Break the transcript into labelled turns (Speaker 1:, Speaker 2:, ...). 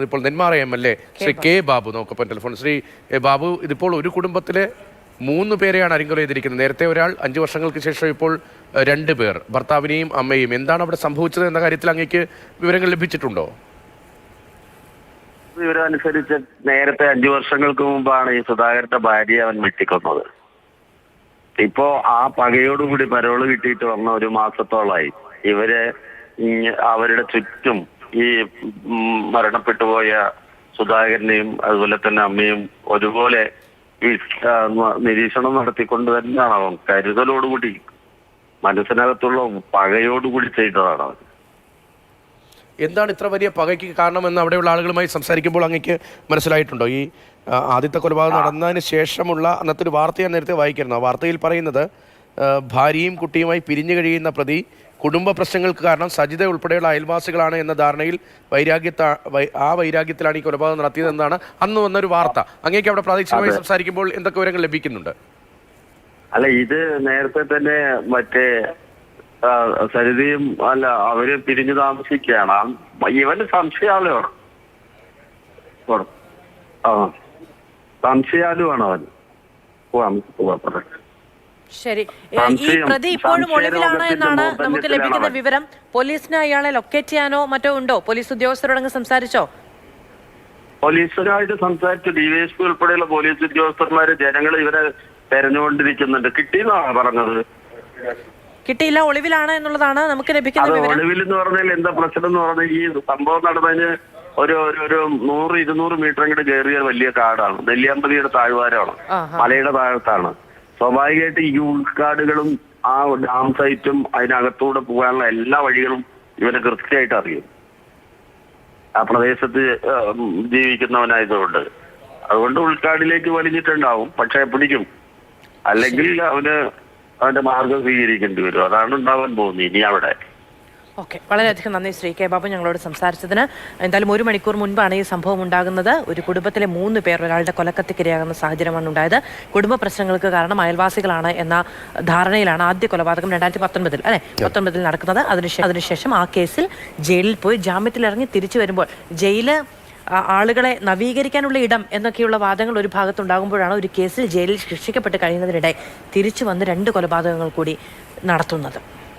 Speaker 1: ഇപ്പോൾ Nenmara MLA Shri K Babu നോക്കൊപ്പം telephone. Shri Babu, ഇതിപ്പോൾ ഒരു കുടുംബത്തിലെ 3 പേരെയാണ് അരിങ്കൊല ചെയ്തിരിക്കുന്നത്. നേരത്തെ ഒരാൾ, 5 വർഷങ്ങൾക്ക് ശേഷം ഇപ്പോൾ 2 പേർ, ഭർത്താവിനെയും അമ്മയും. എന്താണ് അവിടെ സംഭവിച്ചത് എന്ന കാര്യത്തിൽ അങ്ങേക്ക് വിവരങ്ങൾ ലഭിച്ചിട്ടുണ്ടോ?
Speaker 2: വിവരം അനുസരിച്ച് നേരത്തെ 5 വർഷങ്ങൾക്ക് മുമ്പാണ് ഈ സുധാകരന്റെ ഭാര്യയെ അവൻ വെട്ടിക്കൊന്നത്. ഇപ്പോ ആ പകയോടുകൂടി പരോള് കിട്ടിയിട്ട് വന്ന 1 മാസത്തോളായി ഇവരെ അവരുടെ ചുറ്റും ഈ മരണപ്പെട്ടുപോയ സുധാകരനെയും അതുപോലെ തന്നെ അമ്മയും ഒരുപോലെ നിരീക്ഷണം നടത്തിക്കൊണ്ട് തന്നെയാണ് അവൻ കരുതലോടുകൂടി, മനസ്സിനകത്തുള്ള പകയോടുകൂടി ചെയ്തതാണ് അവൻ.
Speaker 1: എന്താണ് ഇത്ര വലിയ പകയ്ക്ക് കാരണമെന്ന് അവിടെയുള്ള ആളുകളുമായി സംസാരിക്കുമ്പോൾ അങ്ങേക്ക് മനസ്സിലായിട്ടുണ്ടോ? ഈ ആദ്യത്തെ കൊലപാതകം നടന്നതിന് ശേഷമുള്ള അന്നത്തെ ഒരു വാർത്ത ഞാൻ നേരത്തെ വായിക്കുന്നു. ആ വാർത്തയിൽ പറയുന്നത് ഭാര്യയും കുട്ടിയുമായി പിരിഞ്ഞു കഴിയുന്ന പ്രതി കുടുംബ പ്രശ്നങ്ങൾക്ക് കാരണം സജിത ഉൾപ്പെടെയുള്ള അയൽവാസികളാണ് എന്ന ധാരണയിൽ വൈരാഗ്യത്തിലാണ് ഈ കൊലപാതകം നടത്തിയതെന്നാണ് അന്ന് വന്നൊരു വാർത്ത. അങ്ങേക്ക് അവിടെ പ്രാദേശികമായി സംസാരിക്കുമ്പോൾ എന്തൊക്കെ വിവരങ്ങൾ ലഭിക്കുന്നുണ്ട്?
Speaker 2: അല്ല, ഇത് നേരത്തെ തന്നെ മറ്റേ സരിതയും അവര് പിരിഞ്ഞു താമസിക്കുകയാണ്. ഇവന് സംശയാലുമാണ്, സംശയാലുമാണ് അവൻ.
Speaker 3: ശരി, ഈ പ്രതി ഇപ്പോഴും ഒളിവിലാണ് എന്നാണ് നമുക്ക് ലഭിക്കുന്ന വിവരം. പോലീസിന് അയാളെ ലൊക്കേറ്റ് ചെയ്യാനോ മറ്റോ ഉണ്ടോ? പോലീസ് ഉദ്യോഗസ്ഥരോടങ്ങ് സംസാരിച്ചോ?
Speaker 2: പോലീസുകാരായിട്ട് സംസാരിച്ചു. DYSP ഉൾപ്പെടെയുള്ള പോലീസ് ഉദ്യോഗസ്ഥന്മാര് ജനങ്ങൾ ഇവരെ തെരഞ്ഞുകൊണ്ടിരിക്കുന്നുണ്ട്. കിട്ടിയെന്നാണ് പറഞ്ഞത്.
Speaker 3: കിട്ടിയില്ല, ഒളിവിലാണ് എന്നുള്ളതാണ് നമുക്ക് ലഭിക്കുന്ന വിവരം.
Speaker 2: ഒളിവിൽ എന്ന് പറഞ്ഞാൽ എന്താ പ്രശ്നം എന്ന് പറഞ്ഞാൽ, ഈ സംഭവം നടന്നതിന് ഒരു 100-200 മീറ്റർ അങ്ങോട്ട് കയറിയ വലിയ കാടാണ്. നെല്ലിയാമ്പതിയുടെ താഴ്വാരമാണ്, മലയുടെ താഴത്താണ്. സ്വാഭാവികമായിട്ട് ഈ ഉൾക്കാടുകളും ആ ഡാം സൈറ്റും അതിനകത്തൂടെ പോകാനുള്ള എല്ലാ വഴികളും ഇവനെ കൃത്യമായിട്ട് അറിയും. ആ പ്രദേശത്ത് ജീവിക്കുന്നവനായതുകൊണ്ട് അതുകൊണ്ട് ഉൾക്കാടിലേക്ക് വലിഞ്ഞിട്ടുണ്ടാവും. പക്ഷെ പിടിക്കും, അല്ലെങ്കിൽ അവന്റെ മാർഗം സ്വീകരിക്കേണ്ടി വരും. അതാണ് ഉണ്ടാവാൻ പോകുന്നത് ഇനി അവിടെ.
Speaker 3: ഓക്കെ, വളരെയധികം നന്ദി ശ്രീ കെ ബാബു ഞങ്ങളോട് സംസാരിച്ചതിന്. എന്തായാലും 1 മണിക്കൂർ മുൻപാണ് ഈ സംഭവം ഉണ്ടാകുന്നത്. ഒരു കുടുംബത്തിലെ 3 പേർ ഒരാളുടെ കൊലക്കത്തിക്കിരയാകുന്ന സാഹചര്യമാണ് ഉണ്ടായത്. കുടുംബ പ്രശ്നങ്ങൾക്ക് കാരണം അയൽവാസികളാണ് എന്ന ധാരണയിലാണ് ആദ്യ കൊലപാതകം 2019 നടക്കുന്നത്. അതിനുശേഷം ആ കേസിൽ ജയിലിൽ പോയി ജാമ്യത്തിലിറങ്ങി തിരിച്ചു വരുമ്പോൾ ജയില് ആളുകളെ നവീകരിക്കാനുള്ള ഇടം എന്നൊക്കെയുള്ള വാദങ്ങൾ ഒരു ഭാഗത്തുണ്ടാകുമ്പോഴാണ് ഒരു കേസിൽ ജയിലിൽ ശിക്ഷിക്കപ്പെട്ട് കഴിയുന്നതിനിടെ തിരിച്ചു വന്ന് 2 കൊലപാതകങ്ങൾ കൂടി നടത്തുന്നത്.